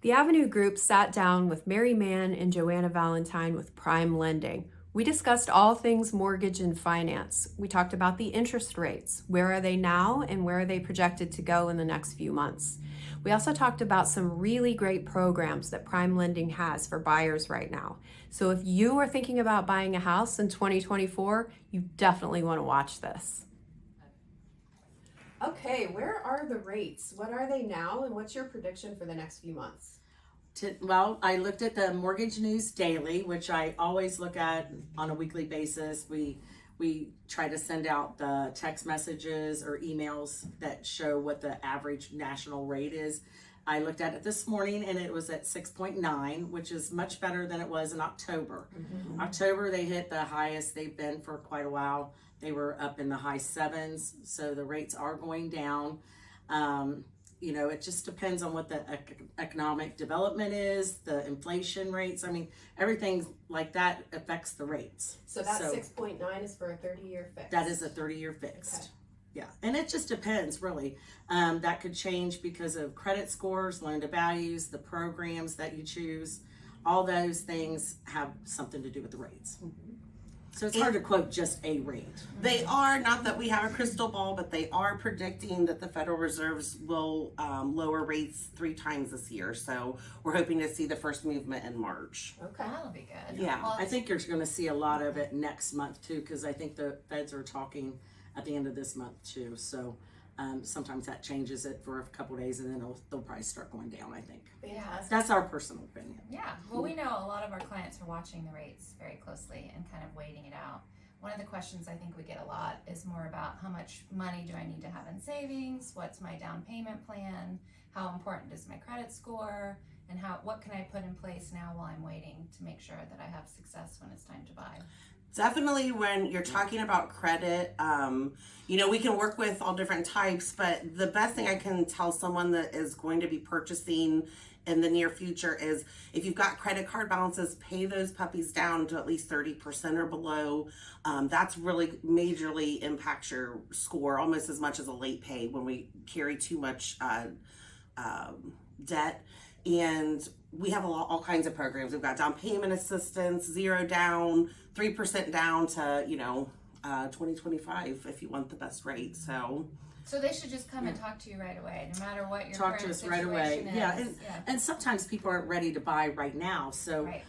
The Avenue Group sat down with Mary Mann and Joanna Valentine with Prime Lending. We discussed all things mortgage and finance. We talked about the interest rates. Where are they now and where are they projected to go in the next few months? We also talked about some really great programs that Prime Lending has for buyers right now. So if you are thinking about buying a house in 2024, you definitely want to watch this. Okay, where are the rates? What are they now and what's your prediction for the next few months? Well, I looked at the Mortgage News Daily, which I always look at on a weekly basis. We try to send out the text messages or emails that show what the average national rate is. I looked at it this morning and it was at 6.9, which is much better than it was in October. October, they hit the highest they've been for quite a while. They were up in the high sevens, so the rates are going down. It just depends on what the economic development is, the inflation rates. I mean, everything like that affects the rates. So that 6.9 is for a 30-year fixed? That is a 30-year fixed. Okay. Yeah, and it just depends, really. That could change because of credit scores, loan to values, the programs that you choose. All those things have something to do with the rates. So it's hard to quote just a rate. They are, not that we have a crystal ball, but they are predicting that the Federal Reserves will lower rates 3 times this year. So we're hoping to see the first movement in March. Okay, that'll be good. Yeah. I think you're going to see a lot of it next month too, because I think the feds are talking at the end of this month too. So sometimes that changes it for a couple of days, and then they'll probably start going down, I think. Yeah, That's our personal opinion. yeah. Well, we know a lot of our clients are watching the rates very closely and kind of waiting it out. One of the questions I think we get a lot is more about how much money do I need to have in savings? What's my down payment plan? How important is my credit score? And what can I put in place now while I'm waiting to make sure that I have success when it's time to buy? Definitely when you're talking about credit, we can work with all different types, but the best thing I can tell someone that is going to be purchasing in the near future is if you've got credit card balances, pay those puppies down to at least 30% or below. That's really majorly impacts your score almost as much as a late pay when we carry too much debt. And we have all kinds of programs. We've got down payment assistance, 0 down, 3% down to 2025 if you want the best rate. So they should just come and talk to you right away, no matter what your Talk current to us situation right away. is. Yeah, and sometimes people aren't ready to buy right now, so Right.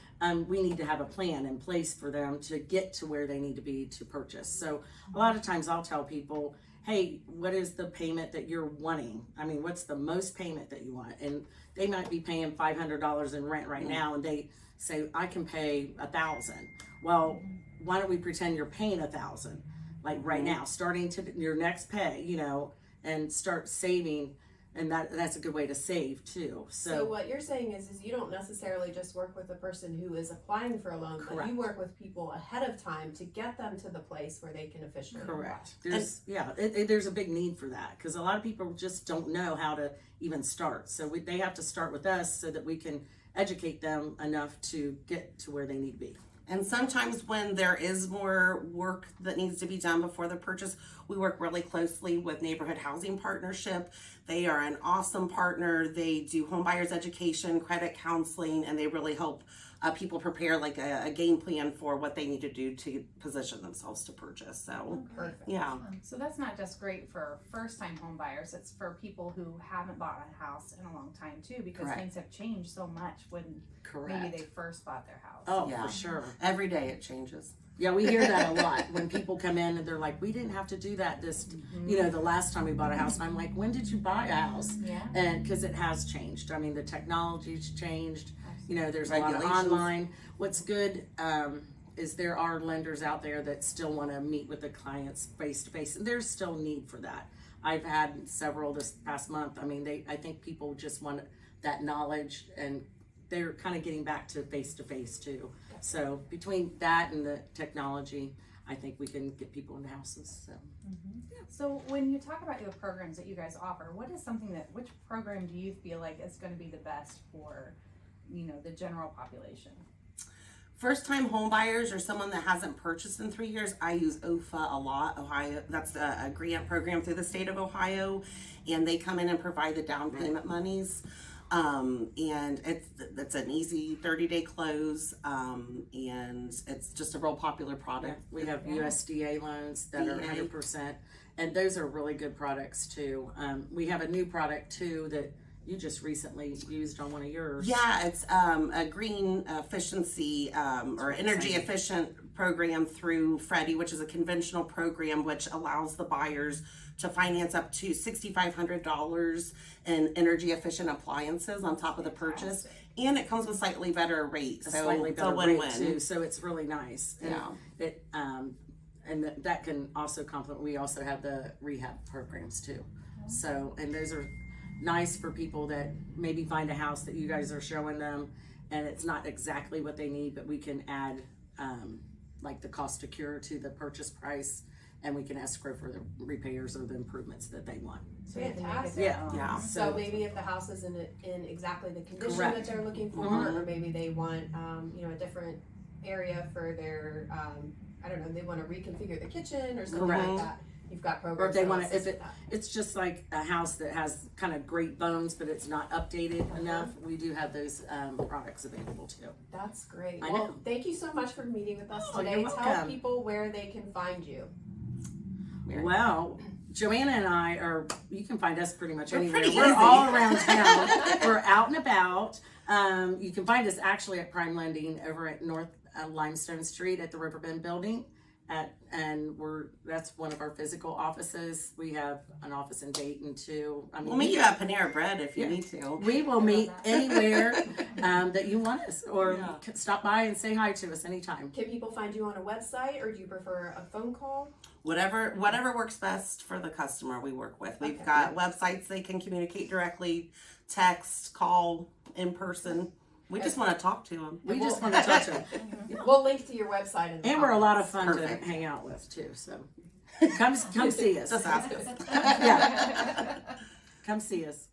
we need to have a plan in place for them to get to where they need to be to purchase. So a lot of times I'll tell people, hey, what is the payment that you're wanting? I mean, what's the most payment that you want? And they might be paying $500 in rent right now, and they say, I can pay $1,000. Well, why don't we pretend you're paying $1,000, like right now, starting to your next pay, and start saving. And that's a good way to save too. So what you're saying is you don't necessarily just work with the person who is applying for a loan, but Correct. you work with people ahead of time to get them to the place where they can officially Correct. There's a big need for that because a lot of people just don't know how to even start. So they have to start with us so that we can educate them enough to get to where they need to be. And sometimes when there is more work that needs to be done before the purchase, we work really closely with Neighborhood Housing Partnership. They are an awesome partner. They do home buyers education, credit counseling, and they really help people prepare like a game plan for what they need to do to position themselves to purchase. So, Perfect. yeah. So that's not just great for first-time home buyers, it's for people who haven't bought a house in a long time too, because Correct. things have changed so much when Correct. maybe they first bought their house. Oh, Yeah. for sure. Every day it changes. Yeah, we hear that a lot when people come in and they're like, we didn't have to do that the last time we bought a house. And I'm like, when did you buy a house? Yeah. And because it has changed. I mean, the technology's changed. There's a lot of Regulations. online. What's good is there are lenders out there that still want to meet with the clients face to face, and there's still need for that. I've had several this past month. I mean, I think people just want that knowledge, and they're kind of getting back to face too. So between that and the technology, I think we can get people into houses. So. So when you talk about your programs that you guys offer, which program do you feel like is going to be the best for, the general population? First time home buyers or someone that hasn't purchased in 3 years, I use OFA a lot. Ohio, that's a grant program through the state of Ohio, and they come in and provide the down payment monies. And it's an easy 30-day close, and it's just a real popular Yeah, product. we have USDA loans that are VA. 100%, and those are really good products too. We have a new product too that you just recently used on one of yours. Yeah, it's a green efficiency or energy efficient program through Freddie, which is a conventional program which allows the buyers to finance up to $6,500 in energy efficient appliances on top of the purchase, and it comes with slightly better rates. A So slightly it's better a rate win-win. too, so it's really nice. And Yeah. It that can also complement. We also have the rehab programs too. So, and those are nice for people that maybe find a house that you guys are showing them, and it's not exactly what they need, but we can add like the cost to cure to the purchase price, and we can escrow for the repairs or the improvements that they want. So you have to make it Fantastic. their Yeah. own. Yeah. So maybe if the house isn't in exactly the condition Correct. that they're looking for, Mhm. or maybe they want, a different area for their, I don't know, they want to reconfigure the kitchen or something Correct. like that. You've got Or programs. if they that want to, assist if with that. it's just like a house that has kind of great bones, but it's not updated enough, we do have those products available too. That's great. I Well, know. thank you so much for meeting with us Oh, today. you're Tell welcome. people where they can find you. Well, Joanna and I are, you can find us pretty much We're anywhere. pretty We're easy. all around town. We're out and about. You can find us actually at Prime Lending over at North Limestone Street at the Riverbend Building. That's one of our physical offices. We have an office in Dayton too. I mean, We'll meet you at Panera Bread if you Yeah. need to. we will meet anywhere that you want us, or Yeah. stop by and say hi to us anytime. Can people find you on a website, or do you prefer a phone call? Whatever works best for the customer we work with. We've Okay. got websites they can communicate directly, text, call, in person. We just want to talk to them. We just want to talk to them. We'll link to your website in the And we're a lot of comments. fun Perfect. to hang out with too. So come see us. Just ask us. Yeah. Come see us.